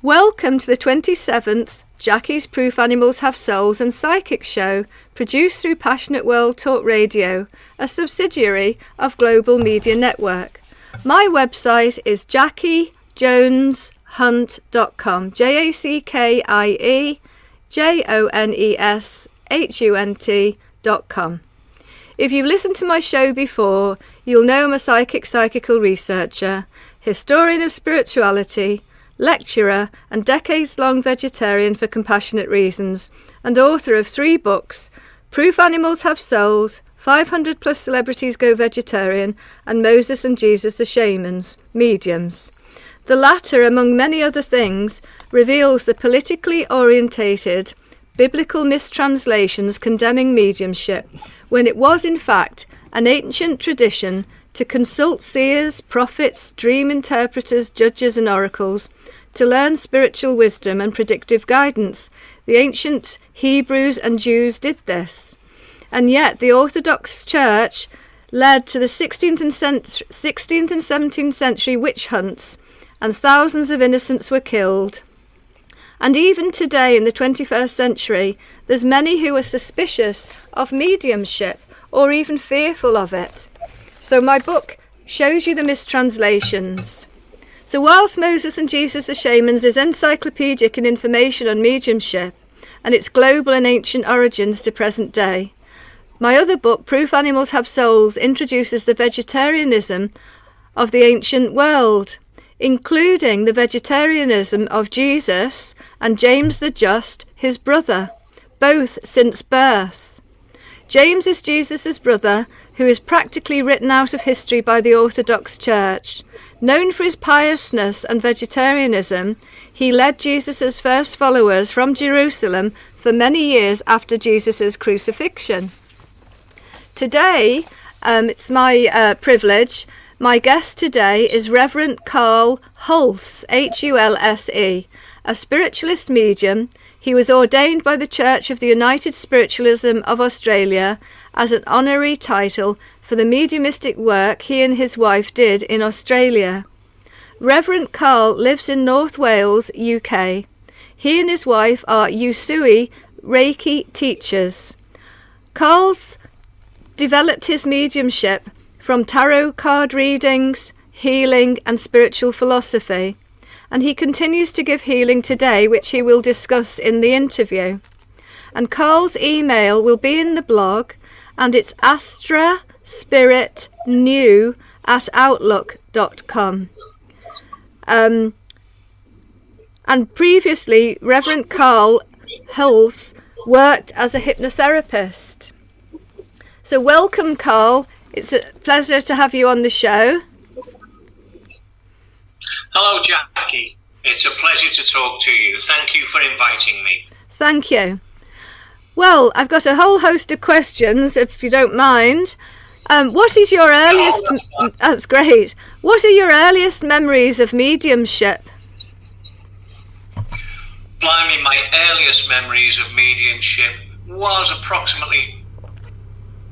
Welcome to the 27th Jackie's Proof Animals Have Souls and Psychic show, produced through Passionate World Talk Radio, a subsidiary of Global Media Network. My website is jackiejoneshunt.com, jackiejoneshunt.com. If you've listened to my show before, you'll know I'm a psychical researcher, historian of spirituality, lecturer and decades-long vegetarian for compassionate reasons, and author of 3 books, Proof Animals Have Souls, 500 plus celebrities go vegetarian, and Moses and Jesus the Shamans, mediums. The latter, among many other things, reveals the politically orientated biblical mistranslations condemning mediumship, when it was in fact an ancient tradition to consult seers, prophets, dream interpreters, judges and oracles, to learn spiritual wisdom and predictive guidance. The ancient Hebrews and Jews did this. And yet the Orthodox Church led to the 16th and 17th century witch hunts, and thousands of innocents were killed. And even today, in the 21st century, there's many who are suspicious of mediumship or even fearful of it. So my book shows you the mistranslations. So whilst Moses and Jesus the Shamans is encyclopaedic in information on mediumship and its global and ancient origins to present day, my other book, Proof Animals Have Souls, introduces the vegetarianism of the ancient world, including the vegetarianism of Jesus and James the Just, his brother, both since birth. James is Jesus' brother, who is practically written out of history by the Orthodox Church. Known for his piousness and vegetarianism, he led Jesus' first followers from Jerusalem for many years after Jesus' crucifixion. Today, it's my privilege. My guest today is Reverend Carl Hulse, Hulse, a spiritualist medium. He was ordained by the Church of the United Spiritualism of Australia as an honorary title for the mediumistic work he and his wife did in Australia. Reverend Carl lives in North Wales, UK. He and his wife are Usui Reiki teachers. Carl's developed his mediumship from tarot card readings, healing and spiritual philosophy, and he continues to give healing today, which he will discuss in the interview. And Carl's email will be in the blog, and it's astraspiritnew@outlook.com. And previously, Reverend Carl Hulse worked as a hypnotherapist. So welcome, Carl. It's a pleasure to have you on the show. Hello, Jackie. It's a pleasure to talk to you. Thank you for inviting me. Thank you. Well, I've got a whole host of questions, if you don't mind. What is your earliest... Oh, that's great. What are your earliest memories of mediumship? Blimey, my earliest memories of mediumship was approximately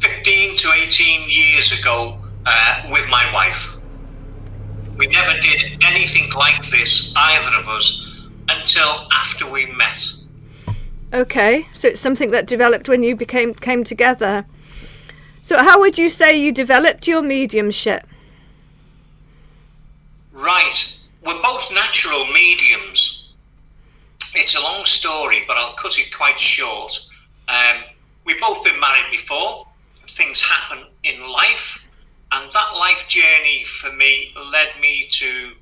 15 to 18 years ago with my wife. We never did anything like this, either of us, until after we met. Okay, so it's something that developed when you came together. So how would you say you developed your mediumship? Right, we're both natural mediums. It's a long story, but I'll cut it quite short. We've both been married before. Things happen in life, and that life journey for me led me to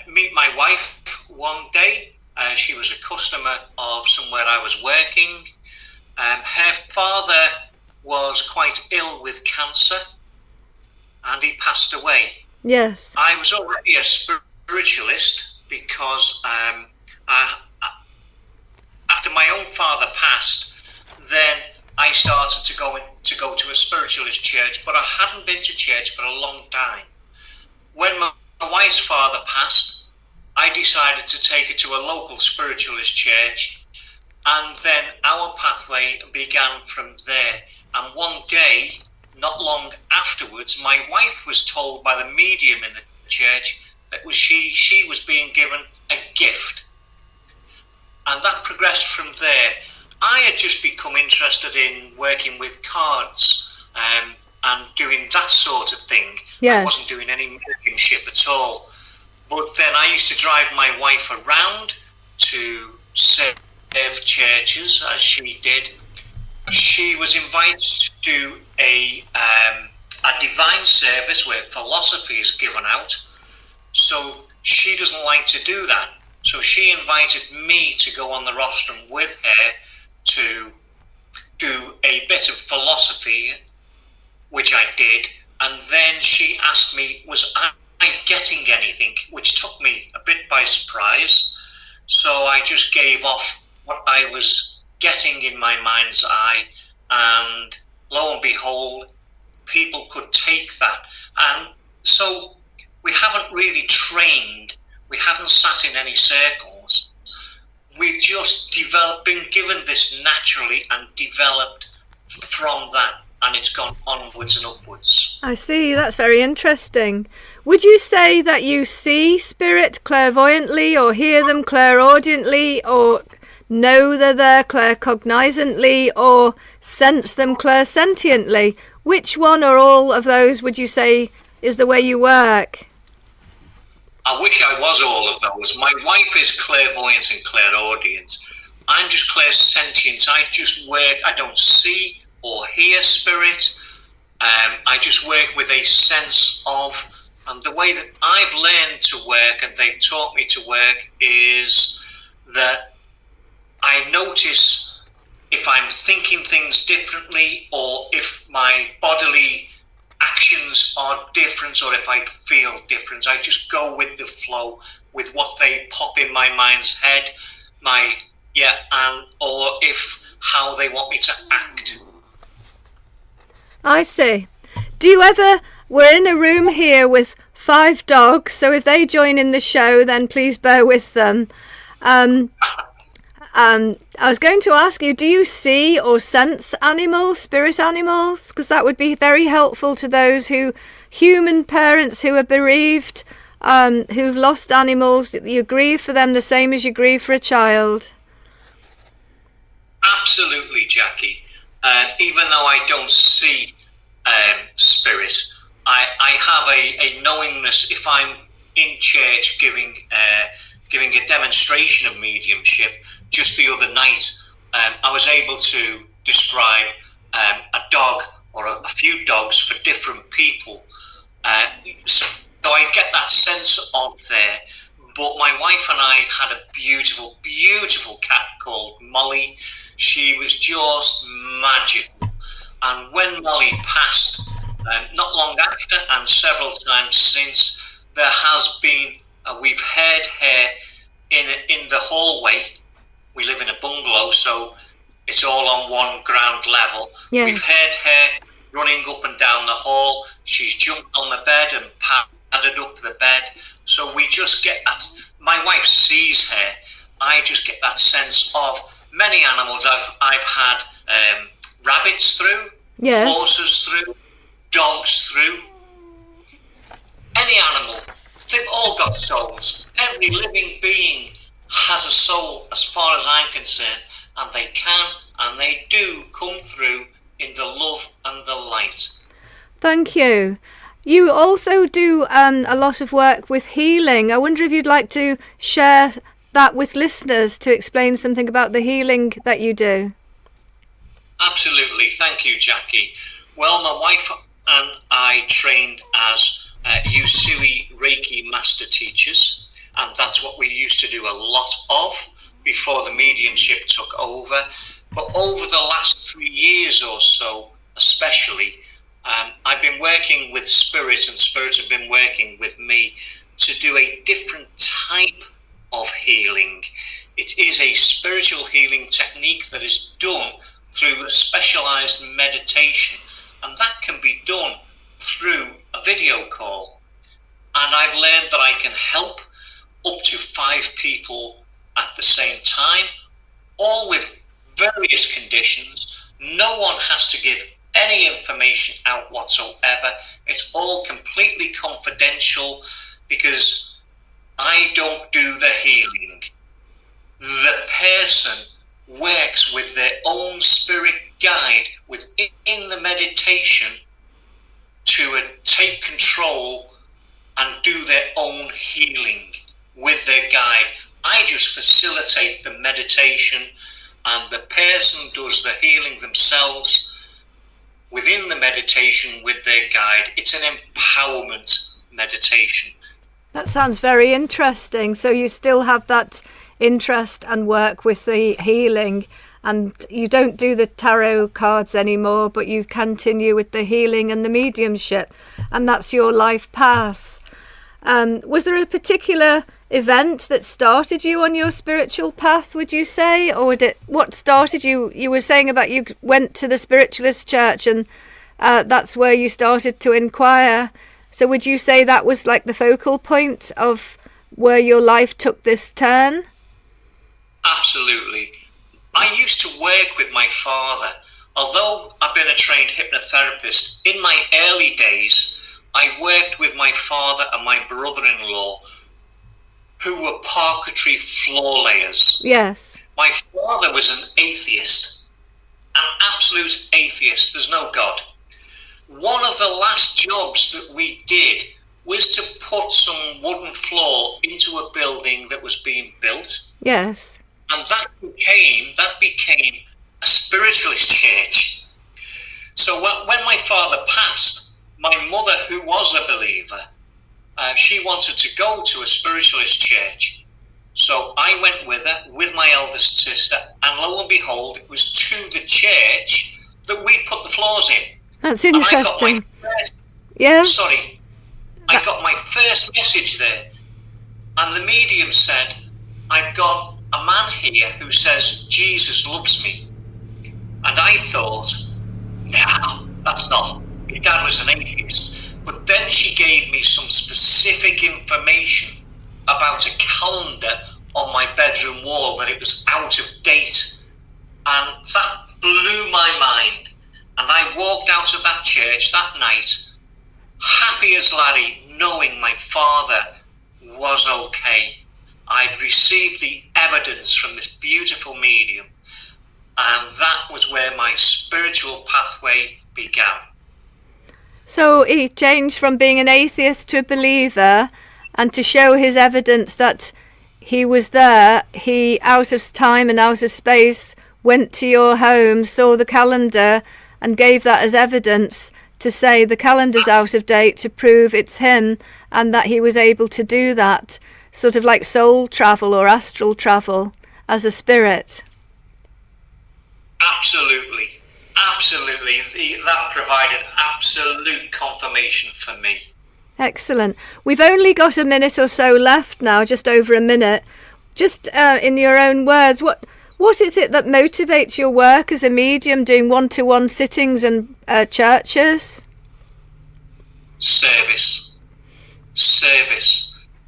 meet my wife one day. She was a customer of somewhere I was working. Her father was quite ill with cancer, and he passed away. Yes. I was already a spiritualist because after my own father passed, then I started to go to a spiritualist church, but I hadn't been to church for a long time. When my wife's father passed, I decided to take her to a local spiritualist church, and then our pathway began from there. And one day, not long afterwards, my wife was told by the medium in the church that she was being given a gift, And that progressed from there. I had just become interested in working with cards and doing that sort of thing. Yes. I wasn't doing any mediumship at all. But then I used to drive my wife around to serve churches, as she did. She was invited to do a divine service where philosophy is given out. So she doesn't like to do that. So she invited me to go on the rostrum with her to do a bit of philosophy, which I did. And then she asked me, was I getting anything, which took me a bit by surprise. So I just gave off what I was getting in my mind's eye, and lo and behold, people could take that. And so we haven't really trained, we haven't sat in any circles, we've just been given this naturally and developed from that, and it's gone onwards and upwards. I see, that's very interesting. Would you say that you see spirit clairvoyantly, or hear them clairaudiently, or know they're there claircognizantly, or sense them clairsentiently? Which one or all of those would you say is the way you work? I wish I was all of those. My wife is clairvoyant and clairaudient. I'm just clairsentient. I just work, I don't see or hear spirit. I just work with a sense of, and the way that I've learned to work and they've taught me to work is that I notice if I'm thinking things differently, or if my bodily actions are different, or if I feel different. I just go with the flow with what they pop in my mind's head, or if how they want me to act. I see. Do you ever, we're in a room here with 5 dogs, so if they join in the show, then please bear with them. I was going to ask you, do you see or sense animals, spirit animals? Because that would be very helpful to those human parents who are bereaved, who've lost animals. You grieve for them the same as you grieve for a child. Absolutely, Jackie. Even though I don't see spirit, I have a knowingness. If I'm in church giving a demonstration of mediumship, just the other night, I was able to describe a dog or a few dogs for different people. So I get that sense of there. But my wife and I had a beautiful, beautiful cat called Molly. She was just magical. And when Molly passed, not long after and several times since, there has been, we've heard her in the hallway. We live in a bungalow, so it's all on one ground level. Yes. We've heard her running up and down the hall. She's jumped on the bed and padded up the bed. So we just get that. My wife sees her. I just get that sense of many animals. I've had rabbits through, yes, horses through, dogs through. Any animal, they've all got souls. Every living being has a soul, as far as I'm concerned, and they can and they do come through in the love and the light. Thank you. You also do a lot of work with healing. I wonder if you'd like to share that with listeners to explain something about the healing that you do. Absolutely. Thank you, Jackie. Well, my wife and I trained as Usui Reiki master teachers. And that's what we used to do a lot of before the mediumship took over. But over the last 3 years or so, especially, I've been working with spirit, and spirit have been working with me to do a different type of healing. It is a spiritual healing technique that is done through a specialized meditation, and that can be done through a video call. And I've learned that I can help up to 5 people at the same time, all with various conditions. No one has to give any information out whatsoever. It's all completely confidential because I don't do the healing. the person works with their own spirit guide within the meditation to take control and do their own healing with their guide. I just facilitate the meditation, and the person does the healing themselves within the meditation with their guide. It's an empowerment meditation. That sounds very interesting. So you still have that interest and work with the healing, and you don't do the tarot cards anymore, but you continue with the healing and the mediumship, and that's your life path. Was there a particular event that started you on your spiritual path, would you say? Or what started you? You were saying about you went to the spiritualist church, and that's where you started to inquire. So would you say that was like the focal point of where your life took this turn? Absolutely. I used to work with my father. Although I've been a trained hypnotherapist, in my early days, I worked with my father and my brother-in-law, who were parquetry floor layers. Yes. My father was an atheist, an absolute atheist. There's no God. One of the last jobs that we did was to put some wooden floor into a building that was being built. Yes. And that became a spiritualist church. So when my father passed, my mother, who was a believer, she wanted to go to a spiritualist church. So I went with her, with my eldest sister, and lo and behold, it was to the church that we put the floors in. That's interesting. I got my first message there. And the medium said, I've got a man here who says Jesus loves me. And I thought, no, that's not. My dad was an atheist. But then she gave me some specific information about a calendar on my bedroom wall, that it was out of date. And that blew my mind. And I walked out of that church that night, happy as Larry, knowing my father was okay. I'd received the evidence from this beautiful medium, and that was where my spiritual pathway began. So he changed from being an atheist to a believer, and to show his evidence that he was there, he, out of time and out of space, went to your home, saw the calendar, and gave that as evidence to say the calendar's out of date, to prove it's him, and that he was able to do that, sort of like soul travel or astral travel as a spirit. Absolutely. That provided absolute confirmation for me. Excellent. We've only got a minute or so left now, just over a minute. Just in your own words, what is it that motivates your work as a medium, doing one-to-one sittings and churches? Service.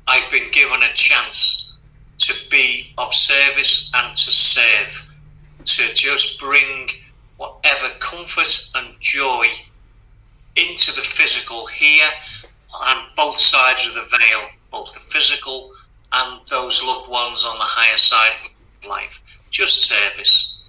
I've been given a chance to be of service and to serve, to just bring whatever comfort and joy into the physical here, on both sides of the veil, both the physical and those loved ones on the higher side of life. Just service.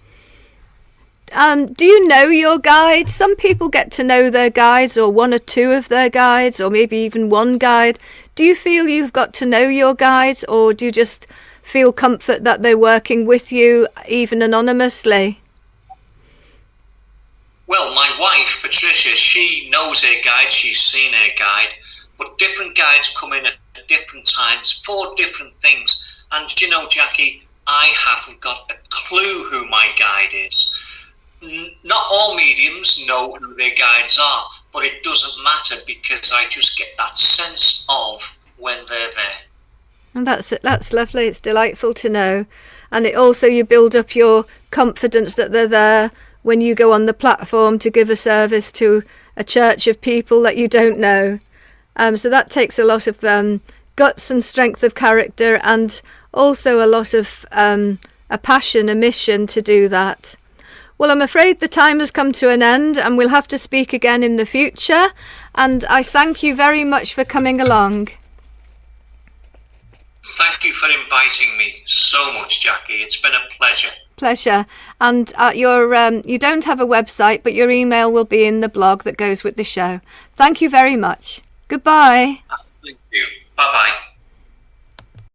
Do you know your guides? Some people get to know their guides, or one or two of their guides, or maybe even one guide. Do you feel you've got to know your guides, or do you just feel comfort that they're working with you, even anonymously? Well, my wife, Patricia, she knows her guide, she's seen her guide, but different guides come in at different times for different things. And you know, Jackie, I haven't got a clue who my guide is. Not all mediums know who their guides are, but it doesn't matter, because I just get that sense of when they're there. And that's lovely. It's delightful to know. And it also, you build up your confidence that they're there when you go on the platform to give a service to a church of people that you don't know. So that takes a lot of guts and strength of character, and also a lot of a passion, a mission to do that. Well, I'm afraid the time has come to an end, and we'll have to speak again in the future. And I thank you very much for coming along. Thank you for inviting me so much, Jackie. It's been a pleasure. Pleasure. And you don't have a website, but your email will be in the blog that goes with the show. Thank you very much. Goodbye. Thank you. Bye-bye.